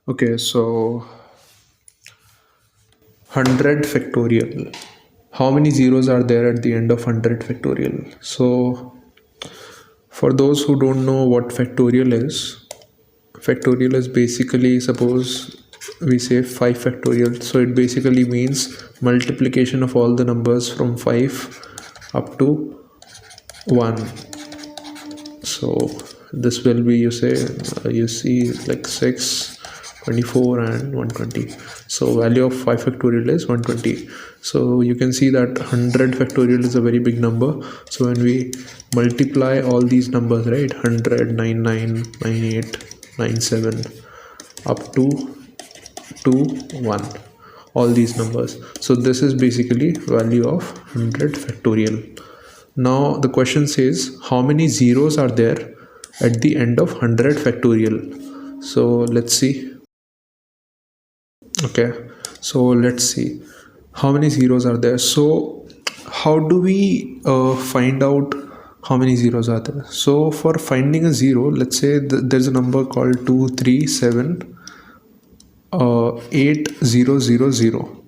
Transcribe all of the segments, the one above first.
Okay, so 100 factorial. How many zeros are there at the end of 100 factorial? So, for those who don't know what factorial is basically, suppose we say 5 factorial. So, it basically means multiplication of all the numbers from 5 up to 1. So, this will be, you see like 6, 24 and 120. So value of 5 factorial is 120. So you can see that 100 factorial is a very big number. So when we multiply all these numbers, right, 100, 99, 98, 97 up to 2, 1, all these numbers. So this is basically value of 100 factorial. Now the question says how many zeros are there at the end of 100 factorial. So let's see. Okay, so let's see how many zeros are there. So how do we find out how many zeros are there? So for finding a zero, let's say there's a number called 237 8000.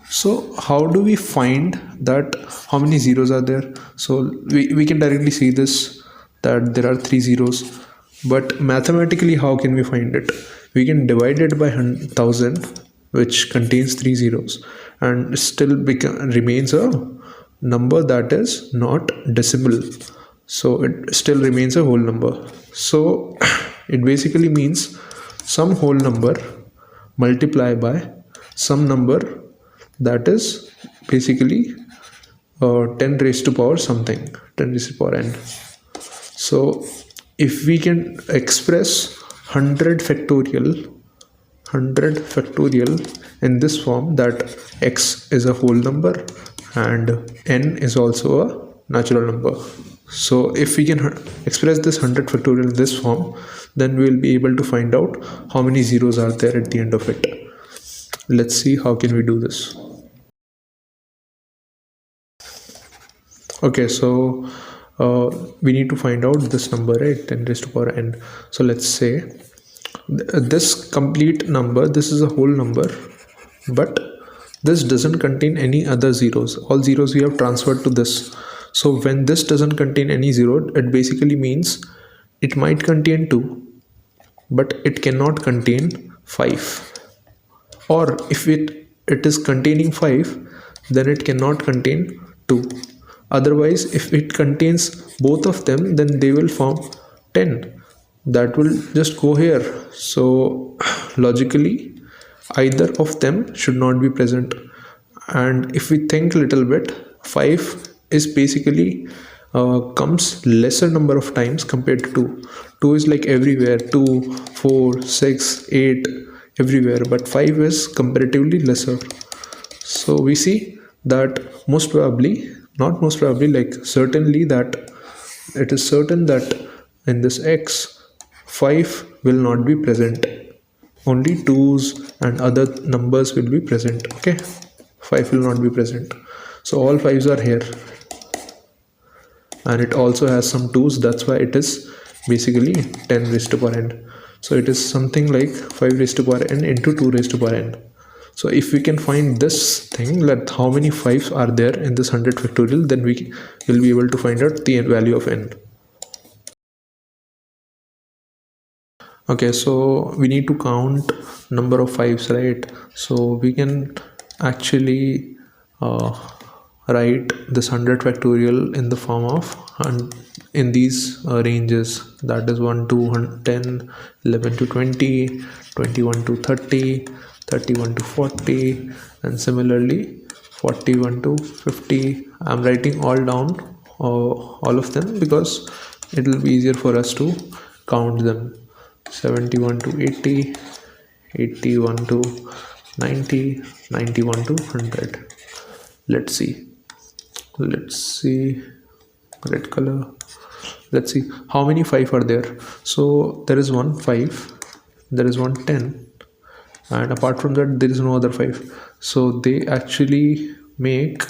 So how do we find that how many zeros are there? So we can directly see this, that there are 3 zeros, but mathematically how can we find it? We can divide it by 1000, which contains 3 zeros, and still remains a number that is not decimal, so it still remains a whole number. So it basically means some whole number multiply by some number that is basically 10 raised to power something, 10 raised to power n. So if we can express 100 factorial in this form, that x is a whole number and n is also a natural number. So if we can express this 100 factorial in this form, then we will be able to find out how many zeros are there at the end of it. Let's see how can we do this. Okay, so we need to find out this number, right, 10 raised to power n. So let's say this complete number, this is a whole number, but this doesn't contain any other zeros. All zeros we have transferred to this. So when this doesn't contain any zero, it basically means it might contain 2, but it cannot contain 5. Or if it is containing 5, then it cannot contain 2. Otherwise, if it contains both of them, then they will form 10. That will just go here. So logically, either of them should not be present. And if we think a little bit, 5 is basically comes lesser number of times compared to 2. 2 is like everywhere, 2, 4, 6, 8, everywhere, but 5 is comparatively lesser. So we see that most probably, not most probably, like certainly, that it is certain that in this x, 5 will not be present. Only 2's and other numbers will be present. Okay, 5 will not be present. So all 5's are here, and it also has some 2's. That's why it is basically 10 raised to power n. So it is something like 5 raised to power n into 2 raised to power n. So if we can find this thing, that how many 5's are there in this 100 factorial, then we will be able to find out the value of n. Okay, so we need to count number of 5's, right? So we can actually write this 100 factorial in the form of in these ranges, that is 1 to 10, 11 to 20, 21 to 30, 31 to 40, and similarly 41 to 50. I'm writing all down, all of them, because it will be easier for us to count them. 71 to 80, 81 to 90, 91 to 100. Let's see red color. Let's see how many 5 are there. So there is one 5, there is one 10, and apart from that there is no other 5. So they actually make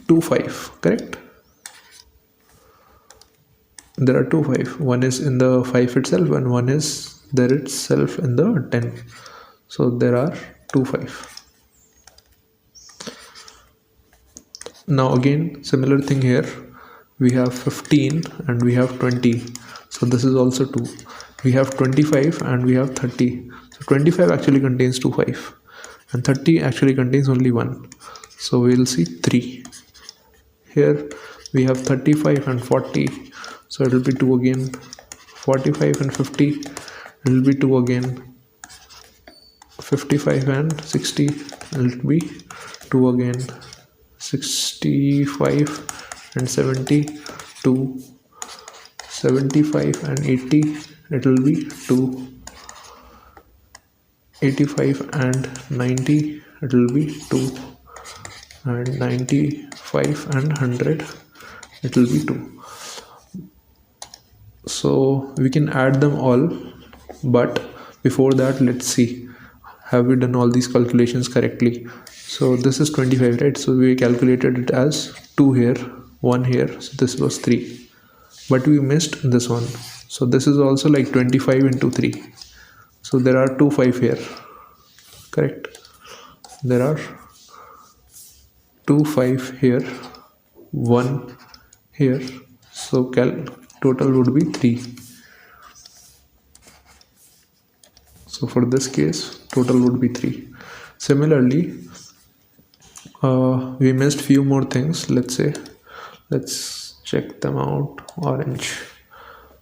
2 5, correct? there are two 5. One is in the 5 itself and one is there itself in the 10. So there are two 5. Now again similar thing here, we have 15 and we have 20. So this is also 2. We have 25 and we have 30. So 25 actually contains two 5 and 30 actually contains only 1. So we will see 3. Here we have 35 and 40. So it will be 2 again. 45 and 50. It will be 2 again. 55 and 60. It will be 2 again. 65 and 70. 2. 75 and 80. It will be 2. 85 and 90. It will be 2. And 95 and 100, it will be 2. So we can add them all, but before that let's see, have we done all these calculations correctly? So this is 25, right? So we calculated it as 2 here, 1 here, so this was 3, but we missed this one. So this is also like 25 into 3. So there are two 5 here, correct? There are 2 5 here, 1 here, so total would be 3. So for this case total would be 3. Similarly we missed few more things. Let's check them out. Orange.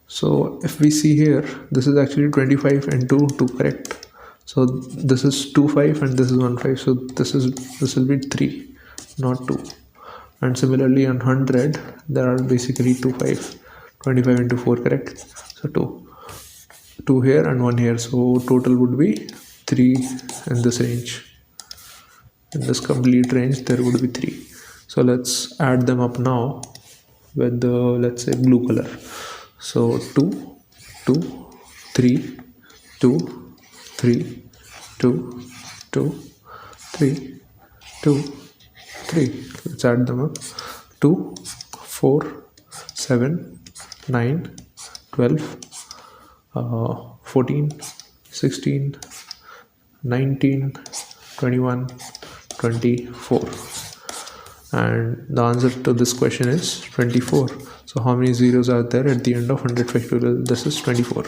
So if we see here, this is actually 25 into 2, correct? So this is 2 5 and this is 1 5, so this will be 3, not 2. And similarly on 100 there are basically 2 5. 25 into 4, correct? So 2 here and 1 here, so total would be 3 in this range. In this complete range there would be 3. So let's add them up now with the, let's say, blue color. So 2 2 3 2 3 2 2 3 2 3. Let's add them up. 2 4 7 9 12 14 16 19 21 24, and the answer to this question is 24. So how many zeros are there at the end of 100 factorial? This is 24.